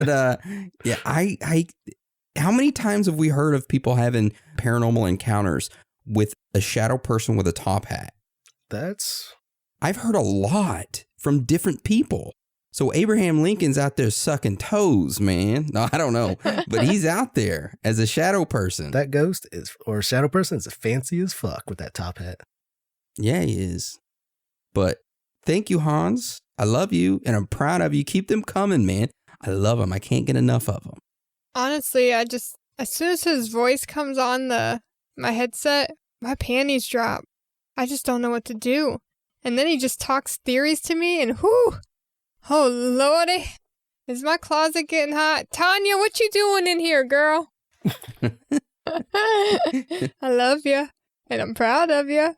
Yeah, I how many times have we heard of people having paranormal encounters with a shadow person with a top hat? I've heard a lot from different people. So Abraham Lincoln's out there sucking toes, man. No, I don't know, but he's out there as a shadow person. That ghost or shadow person is fancy as fuck with that top hat. Yeah, he is. But thank you, Hans. I love you, and I'm proud of you. Keep them coming, man. I love them. I can't get enough of them. Honestly, as soon as his voice comes on my headset, my panties drop. I just don't know what to do. And then he just talks theories to me, and whoo! Oh, Lordy. Is my closet getting hot? Tanya, what you doing in here, girl? I love you, and I'm proud of you.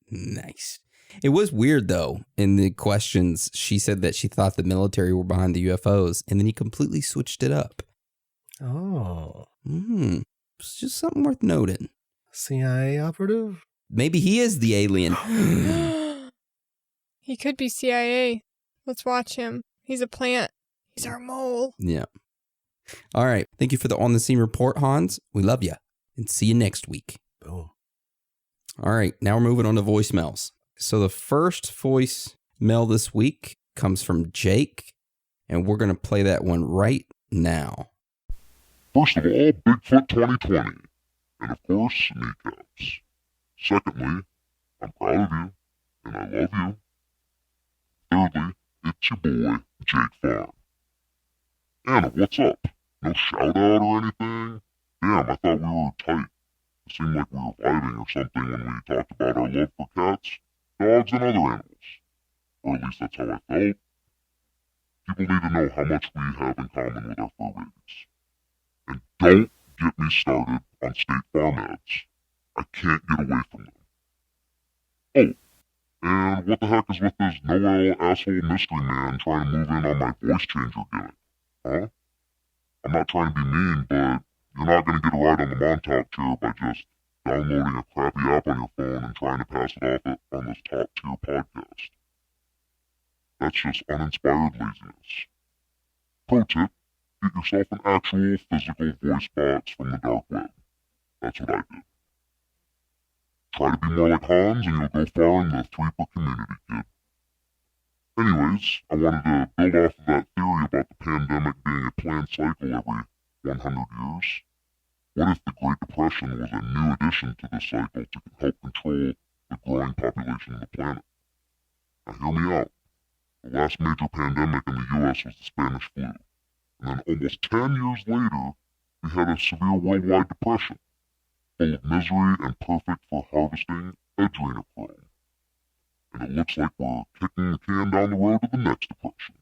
Nice. It was weird, though, in the questions, she said that she thought the military were behind the UFOs, and then he completely switched it up. Oh. It's just something worth noting. CIA operative? Maybe he is the alien. He could be CIA. Let's watch him. He's a plant. He's our mole. Yeah. All right. Thank you for the On the Scene report, Hans. We love you, and see you next week. Boom. All right. Now we're moving on to voicemails. So the first voicemail this week comes from Jake, and we're going to play that one right now. First of all, Bigfoot 2020, and of course, kneecaps. Secondly, I'm proud of you, and I love you. Thirdly, it's your boy, Jake Farm. Anna, what's up? No shout out or anything? Damn, I thought we were tight. It seemed like we were fighting or something when we talked about our love for cats, dogs, and other animals. Or at least that's how I felt. People need to know how much we have in common with our fur babies. And don't get me started on State Farm ads. I can't get away from them. Oh, and what the heck is with this Noel asshole mystery man trying to move in on my voice changer gimmick? Huh? I'm not trying to be mean, but you're not going to get a ride on the Montauk chair by just downloading a crappy app on your phone and trying to pass it off on this top-tier podcast. That's just uninspired laziness. Pro tip, get yourself an actual physical voice box from the dark web. That's what I did. Try to be more like Hans and you'll go far in the Threeper community, kid. Anyways, I wanted to build off of that theory about the pandemic being a planned cycle every 100 years. What if the Great Depression was a new addition to this cycle to help control the growing population of the planet? Now hear me out. The last major pandemic in the U.S. was the Spanish flu. And then almost 10 years later, we had a severe worldwide depression, full of misery and perfect for harvesting adrenochrome. And it looks like we're kicking the can down the road to the next depression.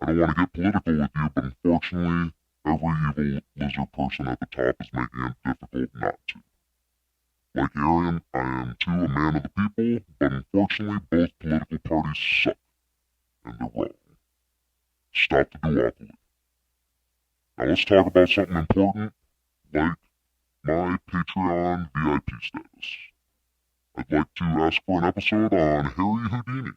I don't want to get political with you, but unfortunately, every evil lizard person at the top is making it difficult not to. Like Arian, I am too a man of the people, but unfortunately both political parties suck. And they're wrong. Stop the duopoly. Now let's talk about something important, like my Patreon VIP status. I'd like to ask for an episode on Harry Houdini,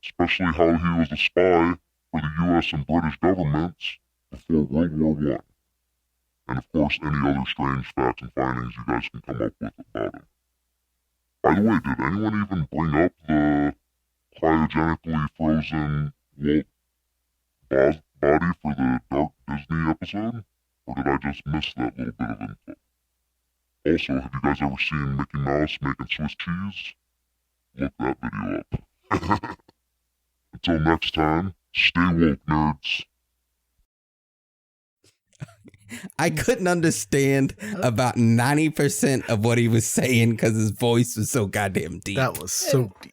especially how he was a spy for the US and British governments before World War I. And of course, any other strange facts and findings you guys can come up with about him. By the way, did anyone even bring up the cryogenically frozen Walt body for the Dark Disney episode? Or did I just miss that little bit of info? Also, have you guys ever seen Mickey Mouse making Swiss cheese? Look that video up. Until next time, stay woke, nerds. I couldn't understand about 90% of what he was saying because his voice was so goddamn deep. That was so deep.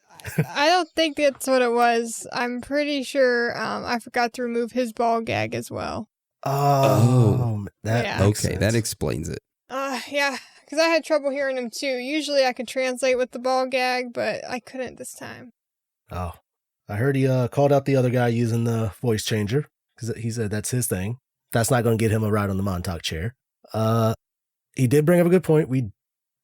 I don't think that's what it was. I'm pretty sure I forgot to remove his ball gag as well. Oh, that yeah. makes Okay, sense. that explains it. Yeah, because I had trouble hearing him too. Usually I could translate with the ball gag, but I couldn't this time. Oh, I heard he called out the other guy using the voice changer because he said that's his thing. That's not going to get him a ride on the Montauk chair. He did bring up a good point. We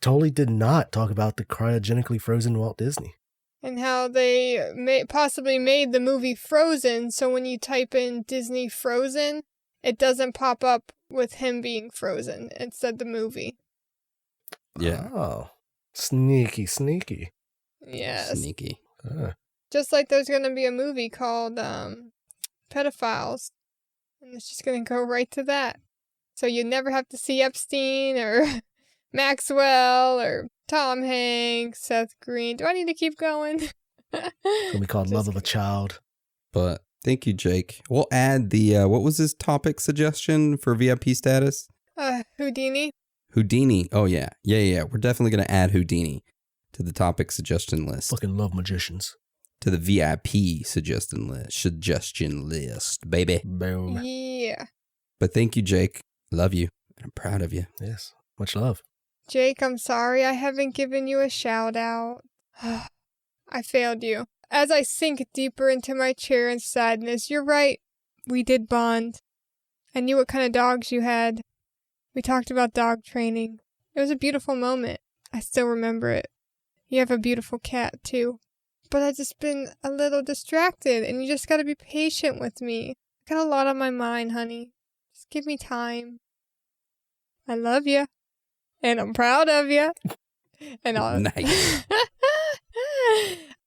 totally did not talk about the cryogenically frozen Walt Disney. and how they possibly made the movie Frozen, so when you type in Disney Frozen, it doesn't pop up with him being frozen. It said the movie. Yeah. Oh, sneaky. Yes. Sneaky. Just like there's going to be a movie called Pedophiles, and it's just going to go right to that. So you never have to see Epstein or Maxwell or Tom Hanks, Seth Green. Do I need to keep going? It's going to be called Love of a Child. But thank you, Jake. We'll add the, what was his topic suggestion for VIP status? Houdini. Houdini. Oh, yeah. Yeah. We're definitely going to add Houdini to the topic suggestion list. Fucking love magicians. To the VIP suggestion list, baby. Boom. Yeah. But thank you, Jake. Love you. I'm proud of you. Yes. Much love. Jake, I'm sorry I haven't given you a shout out. I failed you. As I sink deeper into my chair in sadness, you're right. We did bond. I knew what kind of dogs you had. We talked about dog training. It was a beautiful moment. I still remember it. You have a beautiful cat, too. But I've just been a little distracted, and you just gotta be patient with me. I got a lot on my mind, honey. Just give me time. I love you. And I'm proud of you. And Nice.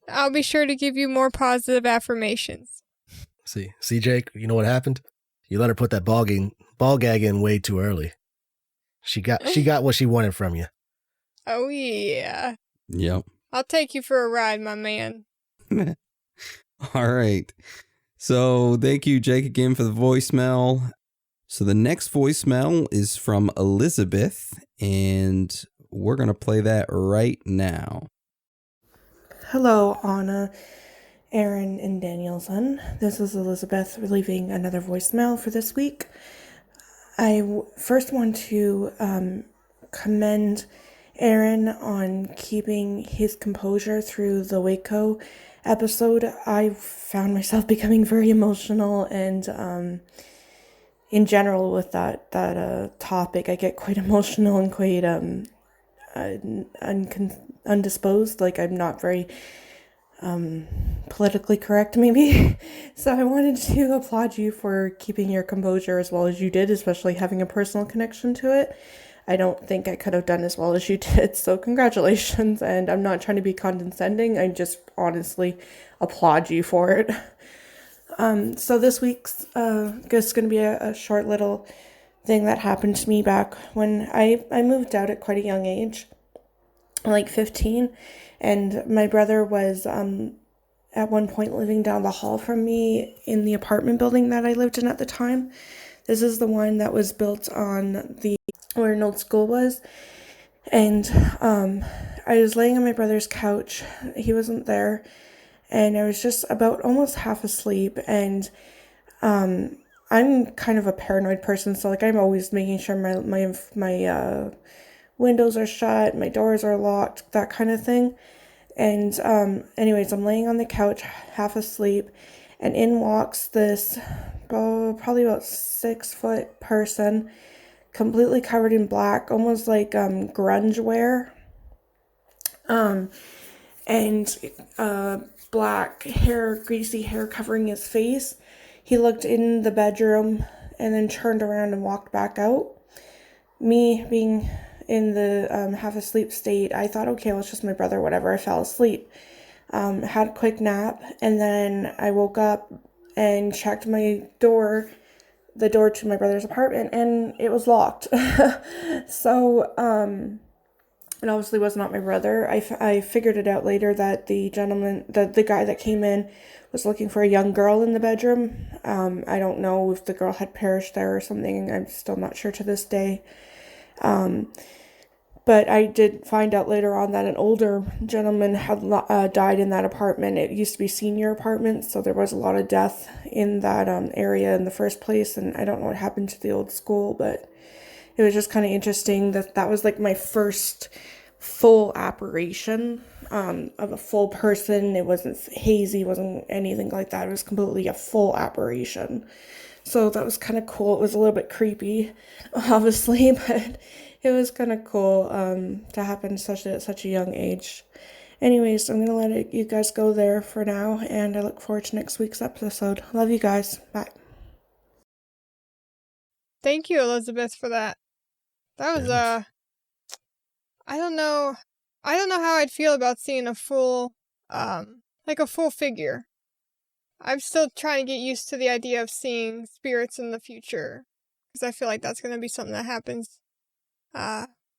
I'll be sure to give you more positive affirmations. See, Jake, you know what happened? You let her put that ball gag in way too early. She got what she wanted from you. Oh, yeah. Yep. I'll take you for a ride, my man. All right. So thank you, Jake, again for the voicemail. So the next voicemail is from Elizabeth, and we're going to play that right now. Hello, Anna, Aaron, and Danielson. This is Elizabeth leaving another voicemail for this week. I first want to commend Aaron on keeping his composure through the Waco episode. I found myself becoming very emotional, and in general with that topic, I get quite emotional and quite undisposed. Like, I'm not very politically correct, maybe. So I wanted to applaud you for keeping your composure as well as you did, especially having a personal connection to it. I don't think I could have done as well as you did, so congratulations. And I'm not trying to be condescending, I just honestly applaud you for it. So this week's just going to be a short little thing that happened to me back when I moved out at quite a young age, like 15, and my brother was at one point living down the hall from me in the apartment building that I lived in at the time. This is the one that was built on where an old school was, and I was laying on my brother's couch. He wasn't there, and I was just about almost half asleep, and I'm kind of a paranoid person, so like I'm always making sure my windows are shut, my doors are locked, that kind of thing. And anyways, I'm laying on the couch half asleep, and in walks this probably about 6-foot person, completely covered in black, almost like grunge wear, and black hair, greasy hair covering his face. He looked in the bedroom and then turned around and walked back out. Me being in the half asleep state, I thought, okay, well, it's just my brother, whatever. I fell asleep, had a quick nap, and then I woke up and checked the door to my brother's apartment, and it was locked. So it obviously was not my brother. I figured it out later that the gentleman, the guy that came in, was looking for a young girl in the bedroom. I don't know if the girl had perished there or something. I'm still not sure to this day. But I did find out later on that an older gentleman had died in that apartment. It used to be senior apartments, so there was a lot of death in that area in the first place, and I don't know what happened to the old school, but it was just kind of interesting that was like my first full apparition of a full person. It wasn't hazy, wasn't anything like that. It was completely a full apparition. So that was kind of cool. It was a little bit creepy, obviously, but it was kind of cool to happen at such a young age. Anyways, I'm going to let you guys go there for now, and I look forward to next week's episode. Love you guys. Bye. Thank you, Elizabeth, for that. That was, I don't know how I'd feel about seeing a full, like a full figure. I'm still trying to get used to the idea of seeing spirits in the future, because I feel like that's going to be something that happens,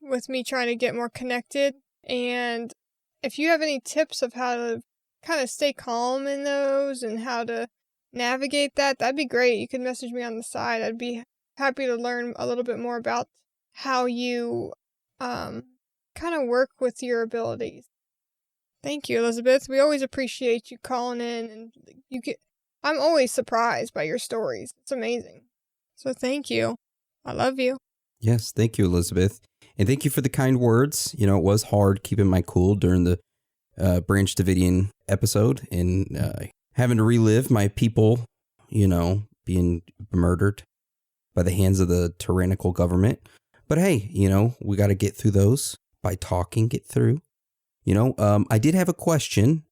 with me trying to get more connected. And if you have any tips of how to kind of stay calm in those and how to navigate that, that'd be great. You can message me on the side. I'd be happy to learn a little bit more about how you kind of work with your abilities. Thank you, Elizabeth. We always appreciate you calling in, and I'm always surprised by your stories. It's amazing. So thank you. I love you. Yes, thank you, Elizabeth. And thank you for the kind words. You know, it was hard keeping my cool during the Branch Davidian episode and having to relive my people, you know, being murdered by the hands of the tyrannical government. But hey, you know, we got to get through those by talking, get through. You know, I did have a question.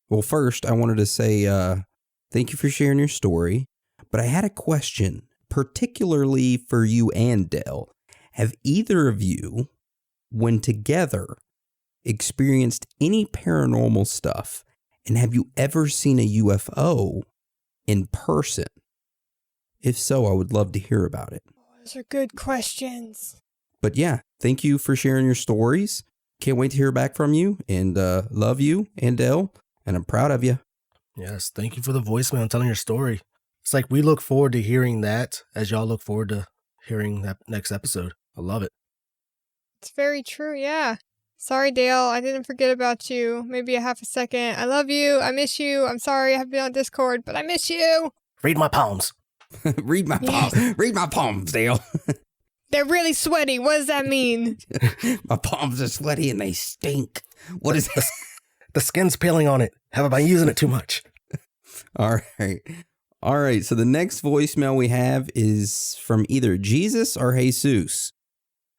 Well, first, I wanted to say thank you for sharing your story. But I had a question, particularly for you and Dell. Have either of you, when together, experienced any paranormal stuff? And have you ever seen a UFO in person? If so, I would love to hear about it. Those are good questions. But yeah, thank you for sharing your stories. Can't wait to hear back from you, and love you, Andel, and I'm proud of you. Yes, thank you for the voicemail and telling your story. It's like we look forward to hearing that as y'all look forward to hearing that next episode. I love it. It's very true, yeah. Sorry, Dale, I didn't forget about you. Maybe a half a second. I love you. I miss you. I'm sorry I haven't been on Discord, but I miss you. Read my palms. Read my palms. Read my palms, Dale. They're really sweaty. What does that mean? My palms are sweaty and they stink. What is this? The skin's peeling on it. Have I been using it too much? All right. So the next voicemail we have is from either Jesus or Jesus.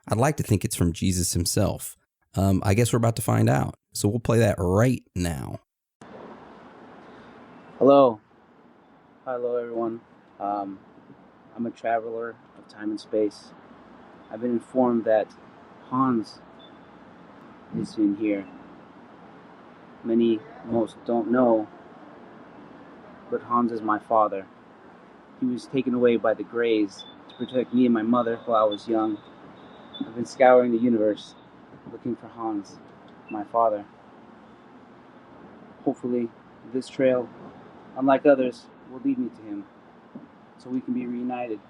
I'd like to think it's from Jesus himself. I guess we're about to find out. So we'll play that right now. Hello, everyone. I'm a traveler of time and space. I've been informed that Hans is in here. Most don't know, but Hans is my father. He was taken away by the Greys to protect me and my mother while I was young. I've been scouring the universe looking for Hans, my father. Hopefully, this trail, unlike others, will lead me to him, so we can be reunited.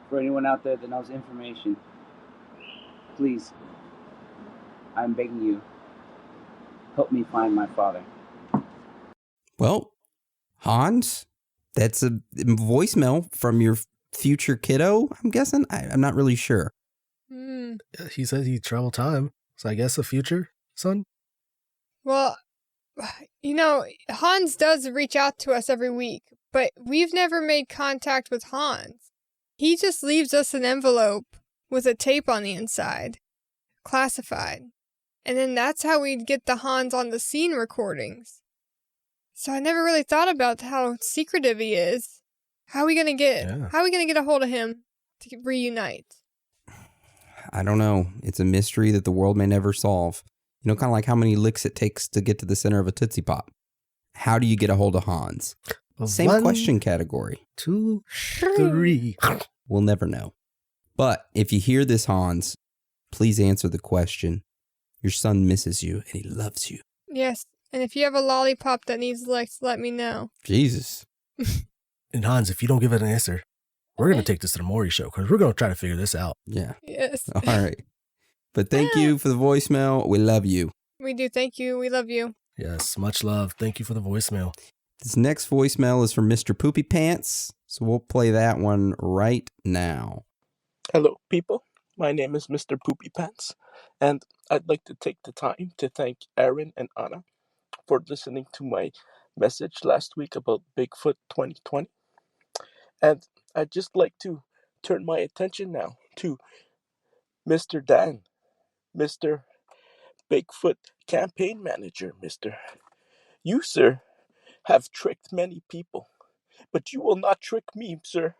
For anyone out there that knows information, please, I'm begging you, help me find my father. Well, Hans, that's a voicemail from your future kiddo, I'm guessing? I'm not really sure. He said he traveled time, so I guess a future son? Well, you know, Hans does reach out to us every week, but we've never made contact with Hans. He just leaves us an envelope with a tape on the inside, classified. And then that's how we'd get the Hans on the scene recordings. So I never really thought about how secretive he is. How are we gonna get a hold of him to reunite? I don't know. It's a mystery that the world may never solve. You know, kind of like how many licks it takes to get to the center of a Tootsie Pop. How do you get a hold of Hans? Same question category. 2, 3. We'll never know. But if you hear this, Hans, please answer the question. Your son misses you and he loves you. Yes, and if you have a lollipop that needs licks, let me know. Jesus. And Hans, if you don't give it an answer, we're going to take this to the Maury show because we're going to try to figure this out. Yeah. Yes. All right. But thank you for the voicemail. We love you. We do. Thank you. We love you. Yes, much love. Thank you for the voicemail. This next voicemail is from Mr. Poopy Pants. So we'll play that one right now. Hello, people. My name is Mr. Poopy Pants, and I'd like to take the time to thank Aaron and Anna for listening to my message last week about Bigfoot 2020. And I'd just like to turn my attention now to Mr. Dan, Mr. Bigfoot campaign manager, mister. You, sir, have tricked many people, but you will not trick me, sir,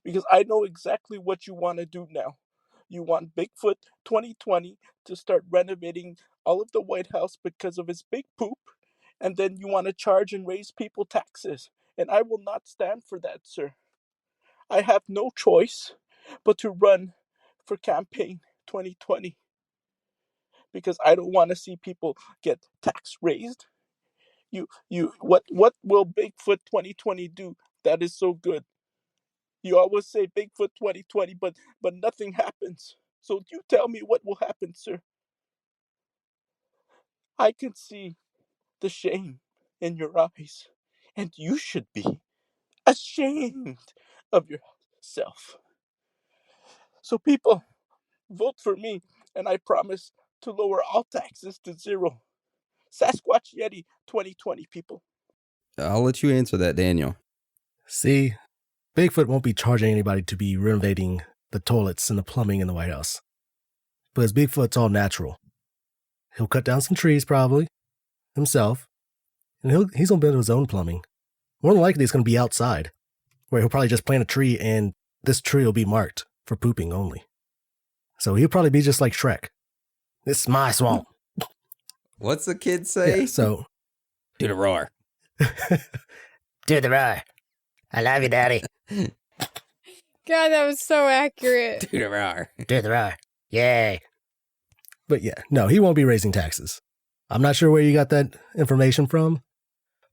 because I know exactly what you want to do now. You want Bigfoot 2020 to start renovating all of the White House because of his big poop, and then you want to charge and raise people taxes. And I will not stand for that, sir. I have no choice but to run for campaign 2020 because I don't want to see people get tax raised. What will Bigfoot 2020 do that is so good? You always say Bigfoot 2020, but nothing happens. So you tell me what will happen, sir. I can see the shame in your eyes, and you should be ashamed of yourself. So people, vote for me, and I promise to lower all taxes to zero. Sasquatch Yeti 2020, people. I'll let you answer that, Daniel. See, Bigfoot won't be charging anybody to be renovating the toilets and the plumbing in the White House. Because Bigfoot's all natural. He'll cut down some trees, probably, himself, and he's going to build his own plumbing. More than likely, it's going to be outside, where he'll probably just plant a tree, and this tree will be marked for pooping only. So he'll probably be just like Shrek. This is my swamp. What's the kid say? Yeah, so, do the roar. Do the roar. I love you, Daddy. God, that was so accurate. Do the roar. Do the roar. Yay. But yeah, no, he won't be raising taxes. I'm not sure where you got that information from,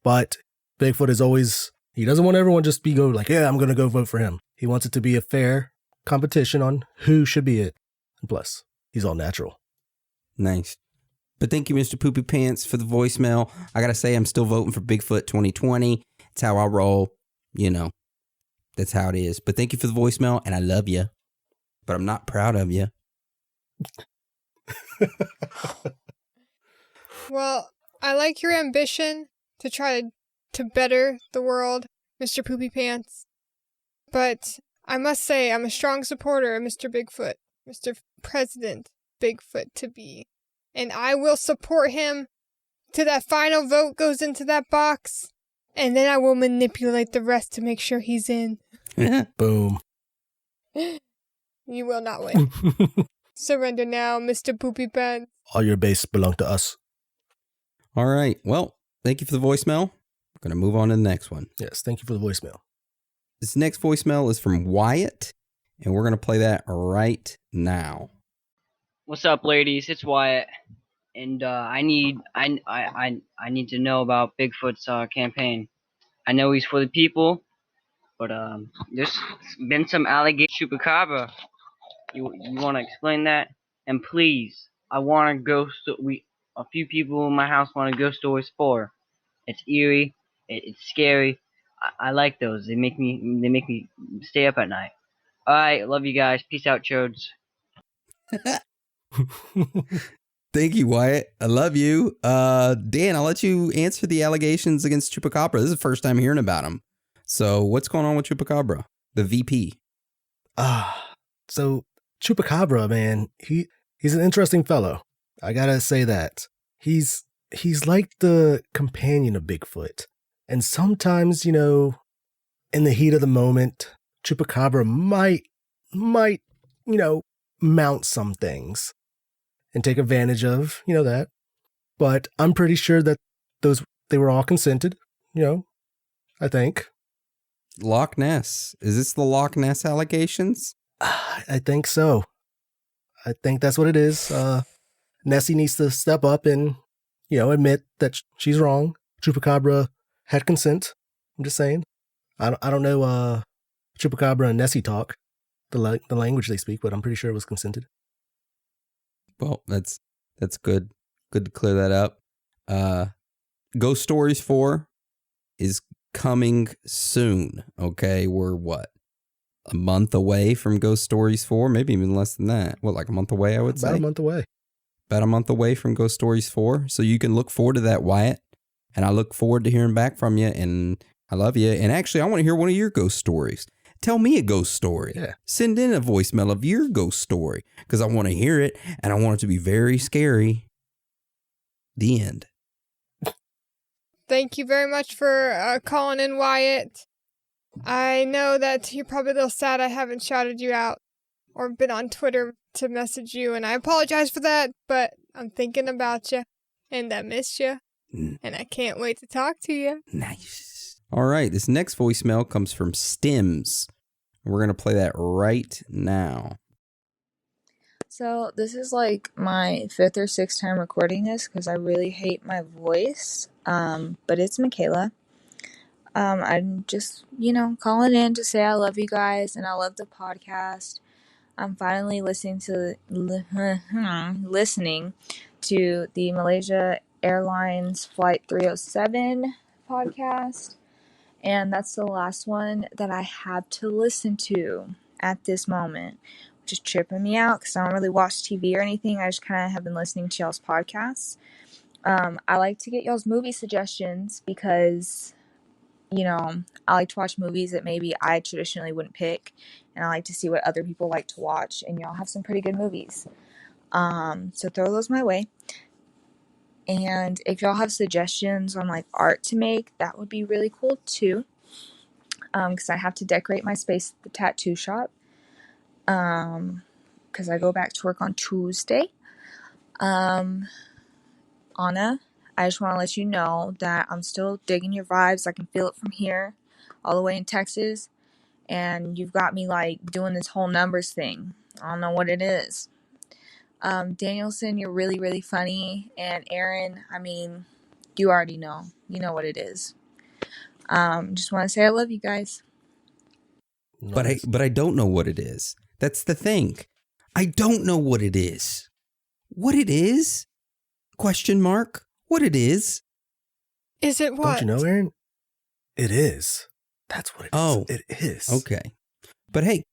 but Bigfoot is always, he doesn't want everyone just be go like, yeah, I'm going to go vote for him. He wants it to be a fair competition on who should be it. And plus, he's all natural. Nice. But thank you, Mr. Poopy Pants, for the voicemail. I got to say, I'm still voting for Bigfoot 2020. It's how I roll. You know, that's how it is. But thank you for the voicemail, and I love you. But I'm not proud of you. Well, I like your ambition to try to better the world, Mr. Poopy Pants. But I must say, I'm a strong supporter of Mr. Bigfoot, Mr. President Bigfoot to be. And I will support him till that final vote goes into that box. And then I will manipulate the rest to make sure he's in. Boom. You will not win. Surrender now, Mr. Poopy Pants. All your base belong to us. All right. Well, thank you for the voicemail. We're going to move on to the next one. Yes, thank you for the voicemail. This next voicemail is from Wyatt, and we're going to play that right now. What's up, ladies? It's Wyatt, and I need to know about Bigfoot's campaign. I know he's for the people, but there's been some allegation chupacabra. You want to explain that? And please, I want a ghost. A few people in my house want a Ghost Stories 4. It's eerie. It's scary. I like those. They make me stay up at night. All right, love you guys. Peace out, chodes. Thank you, Wyatt. I love you. Dan, I'll let you answer the allegations against Chupacabra. This is the first time hearing about him. So what's going on with Chupacabra, the VP? So Chupacabra, man, he's an interesting fellow. I gotta say that. He's like the companion of Bigfoot. And sometimes, you know, in the heat of the moment, Chupacabra might, you know, mount some things and take advantage of, you know, that. But I'm pretty sure that they were all consented, you know, I think. Loch Ness. Is this the Loch Ness allegations? I think so. I think that's what it is. Nessie needs to step up and, you know, admit that she's wrong. Chupacabra had consent. I'm just saying. I don't know Chupacabra and Nessie talk, the language they speak, but I'm pretty sure it was consented. Well, that's good. Good to clear that up. Ghost Stories 4 is coming soon. Okay, we're what? A month away from Ghost Stories 4? Maybe even less than that. What, like a month away, I would say? About a month away. About a month away from Ghost Stories 4. So you can look forward to that, Wyatt. And I look forward to hearing back from you. And I love you. And actually, I want to hear one of your ghost stories. Tell me a ghost story. Yeah. Send in a voicemail of your ghost story because I want to hear it and I want it to be very scary. The end. Thank you very much for calling in, Wyatt. I know that you're probably a little sad I haven't shouted you out or been on Twitter to message you, and I apologize for that, but I'm thinking about you, and I miss you, and I can't wait to talk to you. Nice. All right, this next voicemail comes from Stims. We're going to play that right now. So this is like my 5th or 6th time recording this because I really hate my voice. But it's Michaela. I'm just, calling in to say I love you guys and I love the podcast. I'm finally listening to the Malaysia Airlines Flight 307 podcast. And that's the last one that I have to listen to at this moment, which is tripping me out because I don't really watch TV or anything. I just kind of have been listening to y'all's podcasts. I like to get y'all's movie suggestions because, I like to watch movies that maybe I traditionally wouldn't pick, and I like to see what other people like to watch, and y'all have some pretty good movies. So throw those my way. And if y'all have suggestions on like art to make, that would be really cool too. Because I have to decorate my space at the tattoo shop. Because I go back to work on Tuesday. Anna, I just want to let you know that I'm still digging your vibes. I can feel it from here, all the way in Texas. And you've got me like doing this whole numbers thing. I don't know what it is. Danielson, you're really, really funny. And Aaron, I mean, you already know. You know what it is. Just want to say I love you guys. Nice. But I don't know what it is. That's the thing. I don't know what it is. What it is? Question mark. What it is? Is it what? Don't you know, Aaron? It is. That's what it is. Oh. It is. Okay. But hey,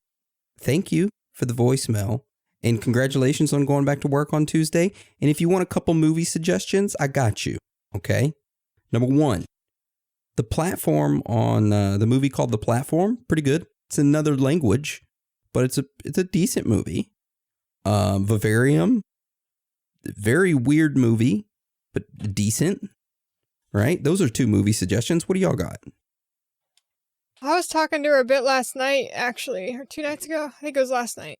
thank you for the voicemail. And congratulations on going back to work on Tuesday. And if you want a couple movie suggestions, I got you. Okay? Number 1, The Platform on the movie called The Platform. Pretty good. It's another language, but it's a decent movie. Vivarium. Very weird movie, but decent. Right? Those are 2 movie suggestions. What do y'all got? I was talking to her a bit last night, actually, or 2 nights ago. I think it was last night.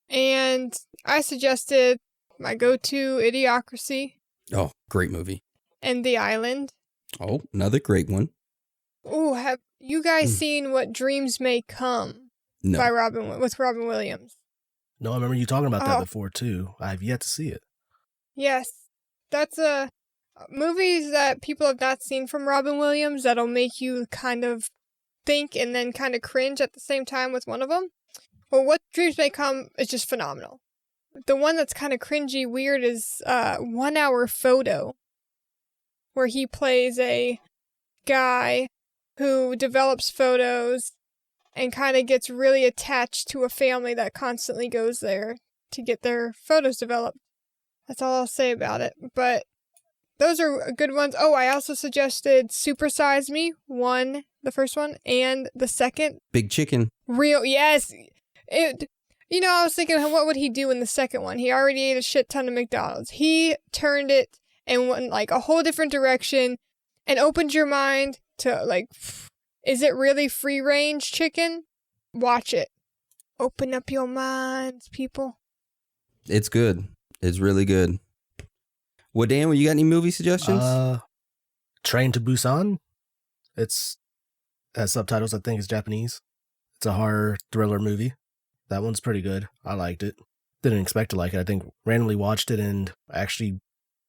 And I suggested my go-to Idiocracy. Oh, great movie. And The Island. Oh, another great one. Oh, have you guys seen What Dreams May Come? No. By Robin Williams. No, I remember you talking about that before, too. I have yet to see it. Yes. That's movies that people have not seen from Robin Williams that'll make you kind of think and then kind of cringe at the same time with one of them. Well, What Dreams May Come is just phenomenal. The one that's kind of cringy weird is 1 Hour Photo, where he plays a guy who develops photos and kind of gets really attached to a family that constantly goes there to get their photos developed. That's all I'll say about it. But those are good ones. Oh, I also suggested Super Size Me, the first one, and the second. Big Chicken. Yes. I was thinking, what would he do in the second one? He already ate a shit ton of McDonald's. He turned it and went like a whole different direction and opened your mind to like, is it really free range chicken? Watch it. Open up your minds, people. It's good. It's really good. Well, Dan, you got any movie suggestions? Train to Busan. It's has subtitles. I think it's Japanese. It's a horror thriller movie. That one's pretty good. I liked it. Didn't expect to like it. I think randomly watched it and actually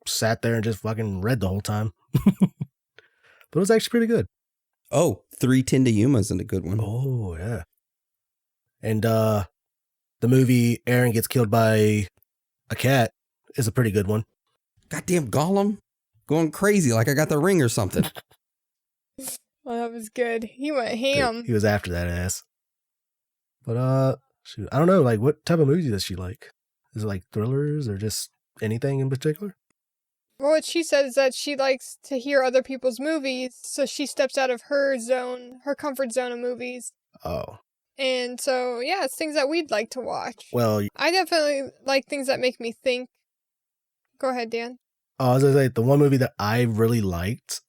sat there and just fucking read the whole time. But it was actually pretty good. Oh, 3:10 to Yuma's a good one. Oh, yeah. And the movie Aaron Gets Killed by a Cat is a pretty good one. Goddamn Gollum. Going crazy like I got the ring or something. Well, that was good. He went ham. He was after that ass. But, shoot, I don't know, like, what type of movies does she like? Is it like thrillers or just anything in particular? Well, what she said is that she likes to hear other people's movies, so she steps out of her comfort zone of movies. Oh. And so, yeah, it's things that we'd like to watch. Well, I definitely like things that make me think. Go ahead, Dan. Oh, I was going to say, the one movie that I really liked,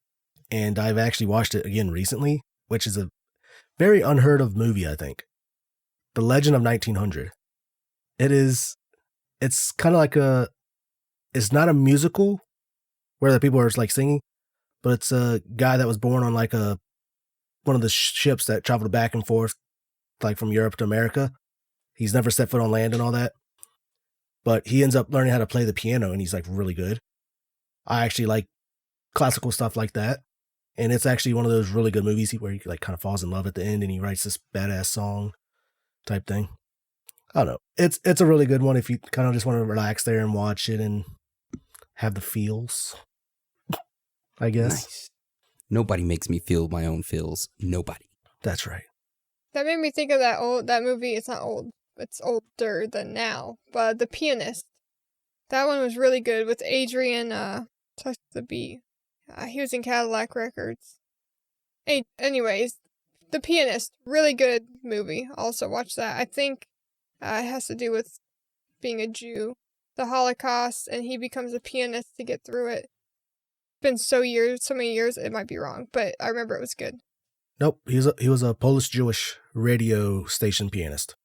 and I've actually watched it again recently, which is a very unheard of movie, I think. The Legend of 1900. It's kind of like it's not a musical where the people are like singing, but it's a guy that was born on like one of the ships that traveled back and forth, like from Europe to America. He's never set foot on land and all that, but he ends up learning how to play the piano, and he's like really good. I actually like classical stuff like that, and it's actually one of those really good movies where he like kind of falls in love at the end, and he writes this badass song type thing. I don't know. It's a really good one if you kind of just want to relax there and watch it and have the feels, I guess. Nice. Nobody makes me feel my own feels. Nobody. That's right. That made me think of that movie. It's not old. It's older than now. But The Pianist. That one was really good with Adrian, touch the beat. He was in Cadillac Records. Anyways, The Pianist. Really good movie. Also watch that. I think it has to do with being a Jew. The Holocaust, and he becomes a pianist to get through it. It's been so many years, it might be wrong, but I remember it was good. Nope, he was a Polish Jewish radio station pianist.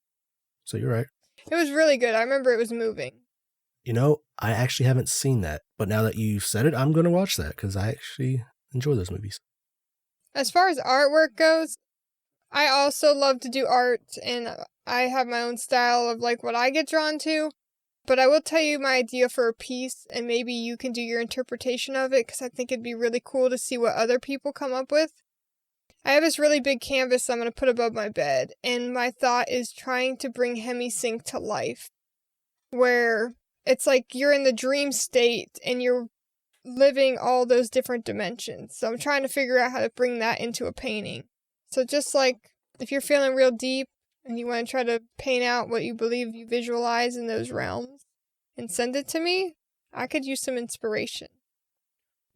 So you're right. It was really good. I remember it was moving. You know, I actually haven't seen that, but now that you said it, I'm going to watch that because I actually enjoy those movies. As far as artwork goes, I also love to do art, and I have my own style of like what I get drawn to. But I will tell you my idea for a piece, and maybe you can do your interpretation of it, because I think it'd be really cool to see what other people come up with. I have this really big canvas I'm going to put above my bed, and my thought is trying to bring Hemisync to life, where it's like you're in the dream state, and you're living all those different dimensions. So I'm trying to figure out how to bring that into a painting. So just like, if you're feeling real deep, and you want to try to paint out what you believe you visualize in those realms and send it to me, I could use some inspiration.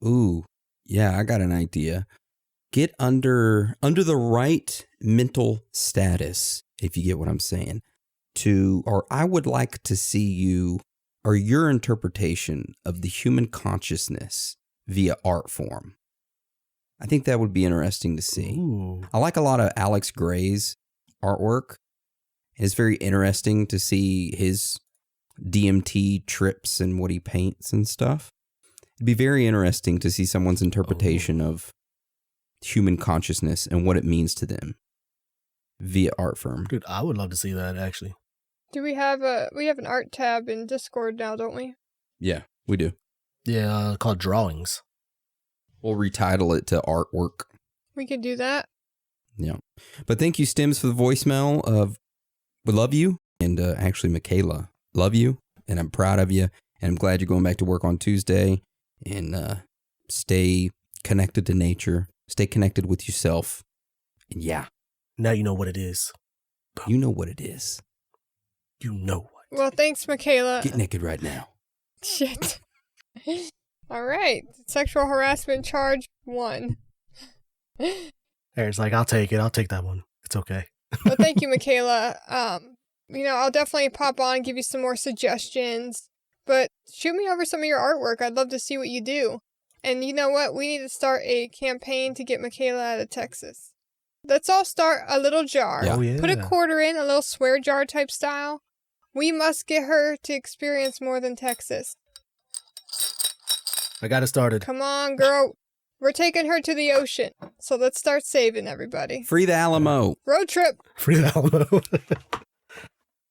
Ooh, yeah, I got an idea. Get under the right mental status, if you get what I'm saying, or I would like to see you or your interpretation of the human consciousness via art form. I think that would be interesting to see. Ooh. I like a lot of Alex Gray's artwork. It's very interesting to see his DMT trips and what he paints and stuff. It'd be very interesting to see someone's interpretation of human consciousness and what it means to them via art form. Dude, I would love to see that actually. Do we have an art tab in Discord now, don't we? Yeah, we do. Yeah, called drawings. We'll retitle it to artwork. We could do that. Yeah. But thank you, Stems, for the voicemail of we love you. And actually, Michaela, love you. And I'm proud of you. And I'm glad you're going back to work on Tuesday. And stay connected to nature. Stay connected with yourself. And yeah. Now you know what it is. You know what it is. You know what. Well, thanks, Michaela. Get naked right now. Shit. All right. Sexual harassment charge 1. Aaron's like, I'll take it. I'll take that one. It's okay. Well, thank you, Michaela. I'll definitely pop on and give you some more suggestions. But shoot me over some of your artwork. I'd love to see what you do. And you know what? We need to start a campaign to get Michaela out of Texas. Let's all start a little jar. Yeah. Oh, yeah. Put a quarter in, a little swear jar type style. We must get her to experience more than Texas. I got it started. Come on, girl. We're taking her to the ocean. So let's start saving everybody. Free the Alamo. Road trip. Free the Alamo.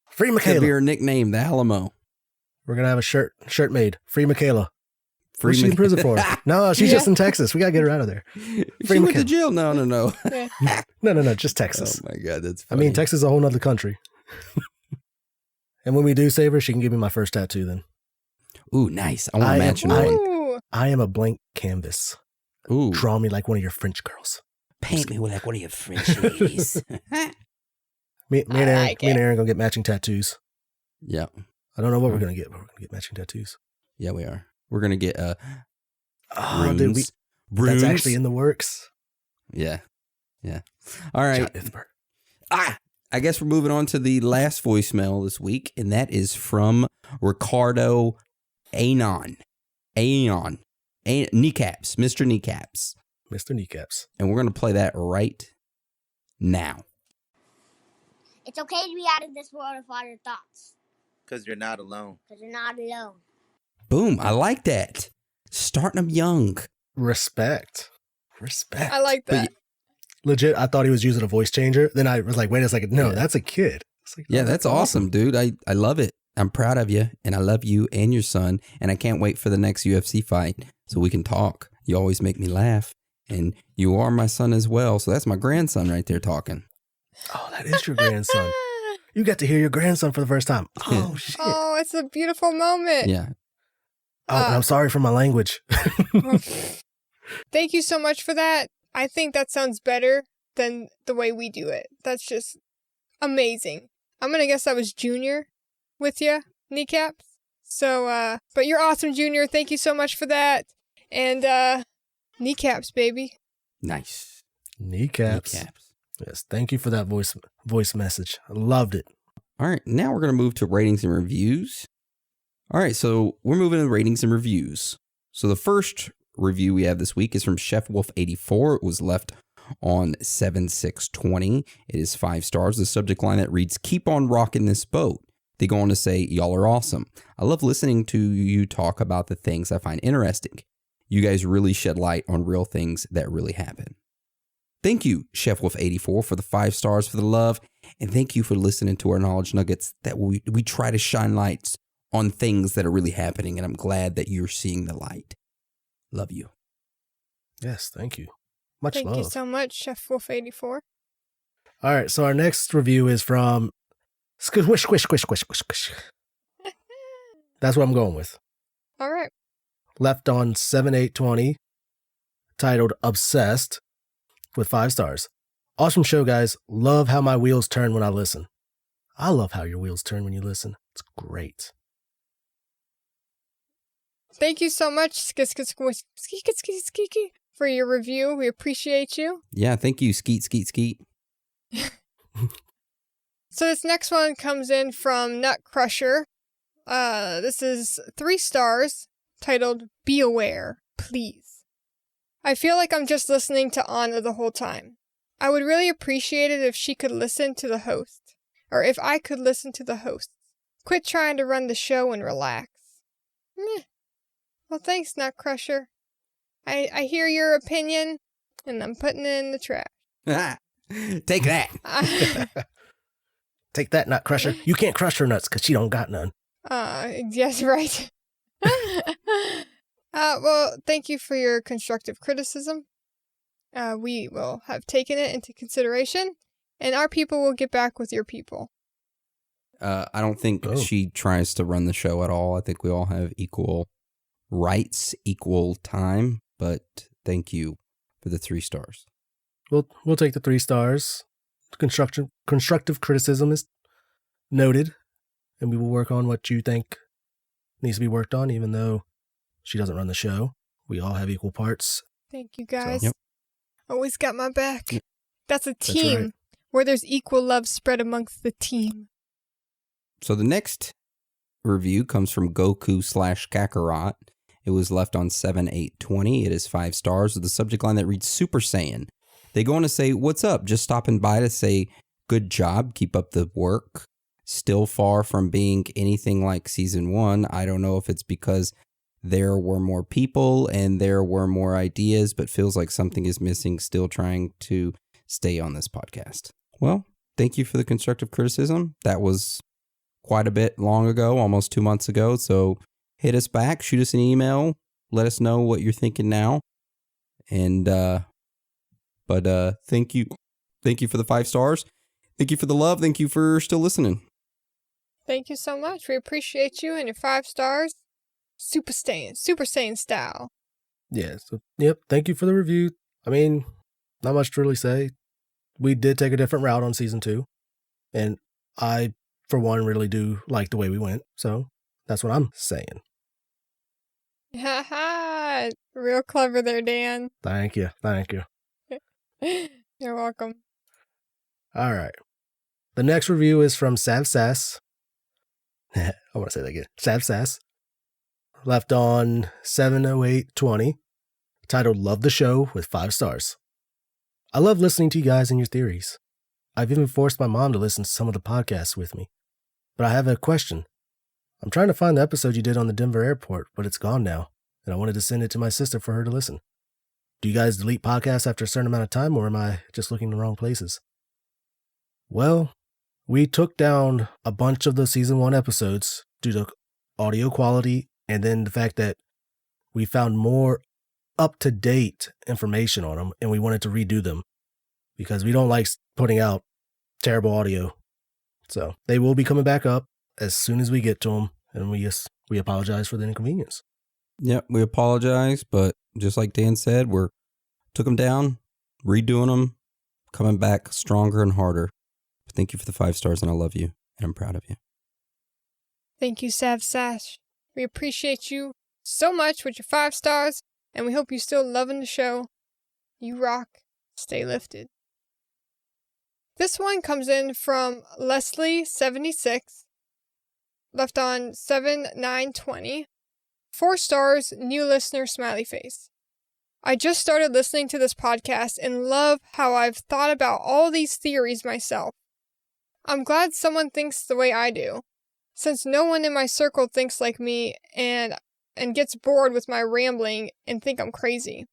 Free Michaela. Could be her nickname, the Alamo. We're going to have a shirt made. Free Michaela. Free What's she in prison for? No, she's just in Texas. We got to get her out of there. She went to jail. No. No, just Texas. Oh, my God, that's funny. I mean, Texas is a whole nother country. And when we do save her, she can give me my first tattoo then. Ooh, nice. I want to match one. I am a blank canvas. Ooh. Draw me like one of your French girls. Paint me like one of your French ladies. me and Aaron gonna get matching tattoos. Yeah. I don't know what we're gonna get, but we're gonna get matching tattoos. Yeah, we are. We're gonna get runes. Dude, runes. That's actually in the works. Yeah. All right. I guess we're moving on to the last voicemail this week, and that is from Ricardo Anon. Aeon. Kneecaps. Mr. Kneecaps. Mr. Kneecaps. And we're going to play that right now. It's okay to be out of this world of all your thoughts. Because you're not alone. Because you're not alone. Boom. I like that. Starting them young. Respect. I like that. Legit, I thought he was using a voice changer. Then I was like, wait a second. No, that's a kid. Like, yeah, that's awesome, dude. I love it. I'm proud of you, and I love you and your son, and I can't wait for the next UFC fight so we can talk. You always make me laugh, and you are my son as well, so that's my grandson right there talking. Oh, that is your grandson. You got to hear your grandson for the first time. Oh, shit. Oh, it's a beautiful moment. Yeah. Oh, and I'm sorry for my language. Thank you so much for that. I think that sounds better than the way we do it. That's just amazing. I'm going to guess that was Junior with you, Kneecaps. So, but you're awesome, Junior. Thank you so much for that. And, Kneecaps, baby. Nice. Kneecaps. Yes, thank you for that voice message. I loved it. All right, now we're going to move to ratings and reviews. All right, so we're moving to ratings and reviews. So the first review we have this week is from Chef Wolf 84. It was left on 7/6/20. It is 5 stars. The subject line that reads, "Keep on rocking this boat." They go on to say, "Y'all are awesome. I love listening to you talk about the things I find interesting. You guys really shed light on real things that really happen." Thank you, Chef Wolf 84, for the 5 stars for the love. And thank you for listening to our knowledge nuggets that we try to shine lights on things that are really happening. And I'm glad that you're seeing the light. Love you. Yes, thank you. Much love. Thank you so much, Chef Wolf 84. All right, so our next review is from Squish, Squish, Squish, Squish, Squish, Squish. That's what I'm going with. All right. Left on 7/8/20, titled Obsessed, with 5 stars. Awesome show, guys. Love how my wheels turn when I listen. I love how your wheels turn when you listen. It's great. Thank you so much, for your review. We appreciate you. Yeah, thank you, Skeet, Skeet, Skeet. So this next one comes in from Nut Crusher. This is 3 stars, titled Be Aware, Please. I feel like I'm just listening to Anna the whole time. I would really appreciate it if she could listen to the host. Or if I could listen to the hosts. Quit trying to run the show and relax. Meh. Well, thanks, Nut Crusher. I hear your opinion, and I'm putting it in the trash. Take that. Take that, Nut Crusher. You can't crush her nuts because she don't got none. Yes, right. Well, thank you for your constructive criticism. We will have taken it into consideration, and our people will get back with your people. I don't think she tries to run the show at all. I think we all have equal rights, equal time, but thank you for the 3 stars. We'll take the 3 stars. Constructive criticism is noted, and we will work on what you think needs to be worked on, even though she doesn't run the show. We all have equal parts. Thank you, guys. So, yep. Always got my back. Yep. That's a team right. where there's equal love spread amongst the team. So the next review comes from Goku/Kakarot. It was left on 7/8/20. It is 5 stars with the subject line that reads Super Saiyan. They go on to say, "What's up? Just stopping by to say good job. Keep up the work. Still far from being anything like season 1. I don't know if it's because there were more people and there were more ideas, but feels like something is missing. Still trying to stay on this podcast." Well, thank you for the constructive criticism. That was quite a bit long ago, almost 2 months ago. So hit us back, shoot us an email, let us know what you're thinking now. And, but thank you. Thank you for the 5 stars. Thank you for the love. Thank you for still listening. Thank you so much. We appreciate you and your 5 stars. Super Saiyan style. Yeah. So, yep. Thank you for the review. I mean, not much to really say. We did take a different route on season 2. And I, for one, really do like the way we went. So that's what I'm saying. Haha. Real clever there, Dan. Thank you. Thank you. You're welcome. All right. The next review is from Sav Sass. I want to say that again. Sav Sass. left on 7/08/20, titled Love the Show with 5 stars. I love listening to you guys and your theories. I've even forced my mom to listen to some of the podcasts with me. But I have a question. I'm trying to find the episode you did on the Denver airport, but it's gone now, and I wanted to send it to my sister for her to listen. Do you guys delete podcasts after a certain amount of time, or am I just looking in the wrong places? Well, we took down a bunch of the season 1 episodes due to audio quality, and then the fact that we found more up-to-date information on them, and we wanted to redo them because we don't like putting out terrible audio. So they will be coming back up as soon as we get to them, and we apologize for the inconvenience. Yep, we apologize, but just like Dan said, took them down, redoing them, coming back stronger and harder. Thank you for the 5 stars, and I love you, and I'm proud of you. Thank you, Sav Sash. We appreciate you so much with your 5 stars, and we hope you're still loving the show. You rock. Stay lifted. This one comes in from Leslie76, left on 7/9/20. 4 stars, new listener, smiley face. I just started listening to this podcast and love how I've thought about all these theories myself. I'm glad someone thinks the way I do, since no one in my circle thinks like me and gets bored with my rambling and think I'm crazy.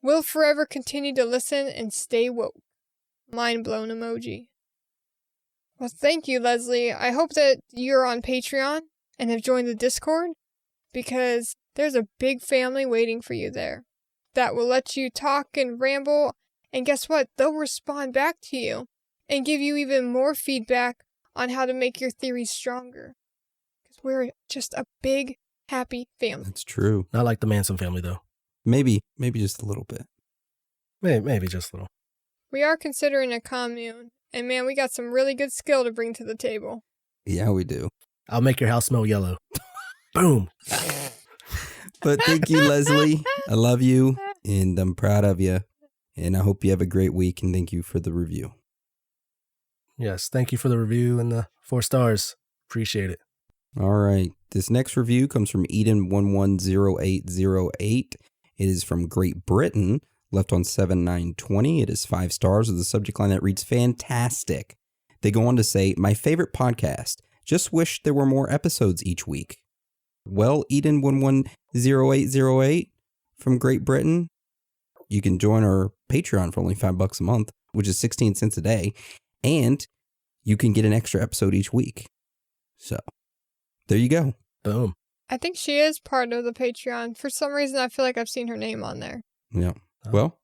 Will forever continue to listen and stay woke. Mind blown emoji. Well, thank you, Leslie. I hope that you're on Patreon and have joined the Discord, because there's a big family waiting for you there that will let you talk and ramble, and guess what? They'll respond back to you and give you even more feedback on how to make your theories stronger. Because we're just a big, happy family. That's true. Not like the Manson family, though. Maybe just a little bit. Maybe just a little. We are considering a commune, and man, we got some really good skill to bring to the table. Yeah, we do. I'll make your house smell yellow. Boom. But thank you, Leslie. I love you, and I'm proud of you. And I hope you have a great week, and thank you for the review. Yes, thank you for the review and the 4 stars. Appreciate it. All right. This next review comes from Eden110808. It is from Great Britain, left on 7/9/20. It is 5 stars with a subject line that reads, fantastic. They go on to say, my favorite podcast. Just wish there were more episodes each week. Well, Eden110808 from Great Britain, you can join our Patreon for only $5 a month, which is 16 cents a day. And you can get an extra episode each week. So, there you go. Boom. I think she is part of the Patreon. For some reason, I feel like I've seen her name on there. Yeah. Well.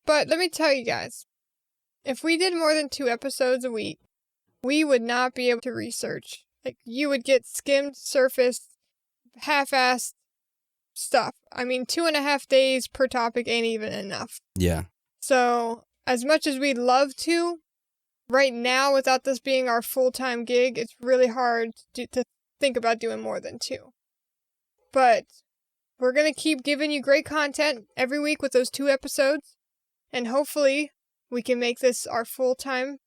But let me tell you guys, if we did more than 2 episodes a week, we would not be able to research. Like, you would get skimmed surface, half-assed stuff. I mean, 2.5 days per topic ain't even enough. Yeah. So, as much as we'd love to, right now, without this being our full-time gig, it's really hard to think about doing more than 2. But we're going to keep giving you great content every week with those 2 episodes. And hopefully, we can make this our full-time.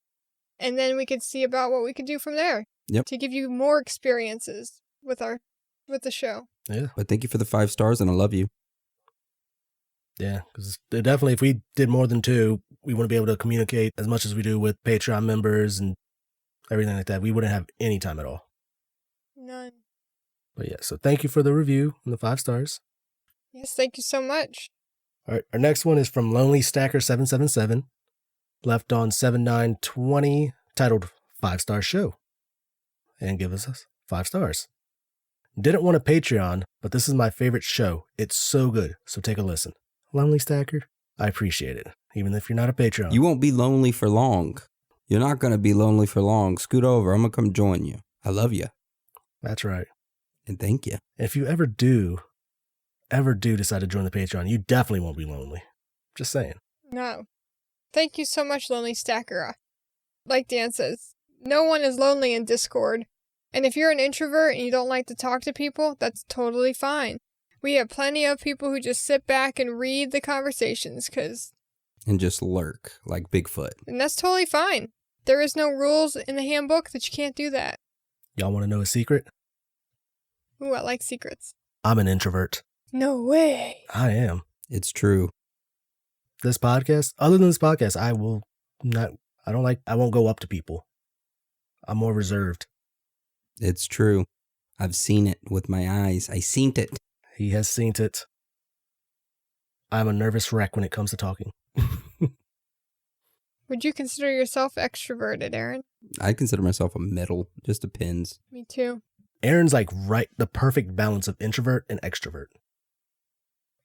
And then we can see about what we can do from there. Yep. To give you more experiences with the show. Yeah. But thank you for the 5 stars, and I love you. Yeah, because definitely if we did more than 2, we wouldn't be able to communicate as much as we do with Patreon members and everything like that. We wouldn't have any time at all. None. But yeah, so thank you for the review and the 5 stars. Yes, thank you so much. All right, our next one is from Lonely Stacker 777, left on 7/9/20, titled 5-Star Show. And give us 5 stars. Didn't want a Patreon, but this is my favorite show. It's so good, so take a listen. Lonely Stacker, I appreciate it, even if you're not a Patreon. You won't be lonely for long. You're not going to be lonely for long. Scoot over. I'm going to come join you. I love you. That's right. And thank you. If you ever do decide to join the Patreon, you definitely won't be lonely. Just saying. No. Thank you so much, Lonely Stacker. Like Dan says, no one is lonely in Discord. And if you're an introvert and you don't like to talk to people, that's totally fine. We have plenty of people who just sit back and read the conversations, and just lurk like Bigfoot. And that's totally fine. There is no rules in the handbook that you can't do that. Y'all want to know a secret? Ooh, I like secrets. I'm an introvert. No way. I am. It's true. This podcast, other than this podcast, I won't go up to people. I'm more reserved. It's true. I've seen it with my eyes. I seen it. He has seen it. I'm a nervous wreck when it comes to talking. Would you consider yourself extroverted, Aaron? I consider myself a middle. Just depends. Me too. Aaron's like the perfect balance of introvert and extrovert.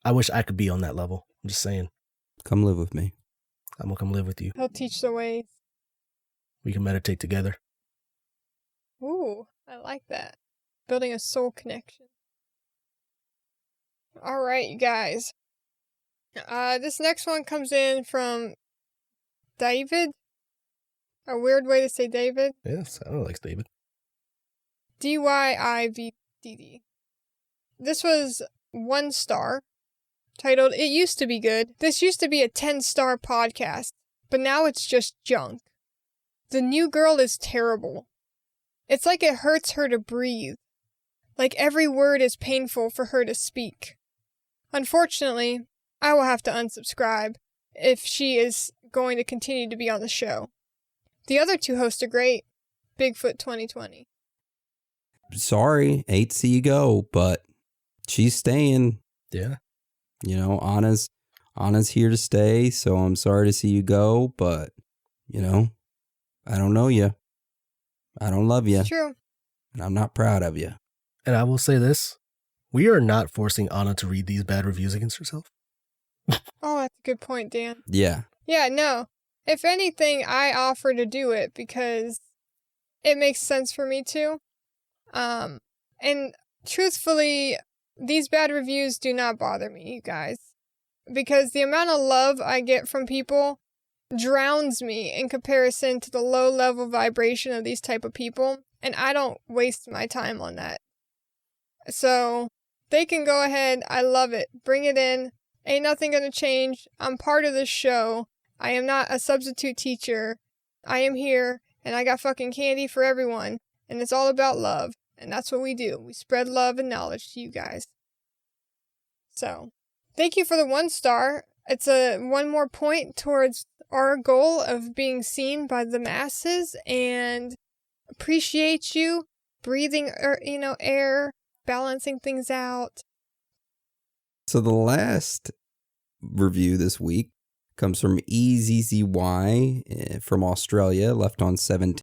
I wish I could be on that level. I'm just saying. Come live with me. I'm going to come live with you. He'll teach the ways. We can meditate together. Ooh, I like that. Building a soul connection. All right, you guys. This next one comes in from David. A weird way to say David. Yes, I don't like David. DYIVDD. This was 1 star. Titled, It Used to Be Good. This used to be a 10-star podcast, but now it's just junk. The new girl is terrible. It's like it hurts her to breathe. Like every word is painful for her to speak. Unfortunately, I will have to unsubscribe if she is going to continue to be on the show. The other 2 hosts are great. Bigfoot 2020. Sorry, hate to see you go, but she's staying. Yeah. You know, Anna's here to stay, so I'm sorry to see you go, but, you know, I don't know you. I don't love you. It's true. And I'm not proud of you. And I will say this. We are not forcing Anna to read these bad reviews against herself. Oh, that's a good point, Dan. Yeah. Yeah, no. If anything, I offer to do it because it makes sense for me to. And truthfully, these bad reviews do not bother me, you guys. Because the amount of love I get from people drowns me in comparison to the low level vibration of these type of people. And I don't waste my time on that. So they can go ahead. I love it. Bring it in. Ain't nothing gonna change. I'm part of this show. I am not a substitute teacher. I am here, and I got fucking candy for everyone. And it's all about love. And that's what we do. We spread love and knowledge to you guys. So, thank you for the 1 star. It's one more point towards our goal of being seen by the masses, and appreciate you breathing, air, balancing things out. So the last review this week comes from EZZY from Australia, left on 17.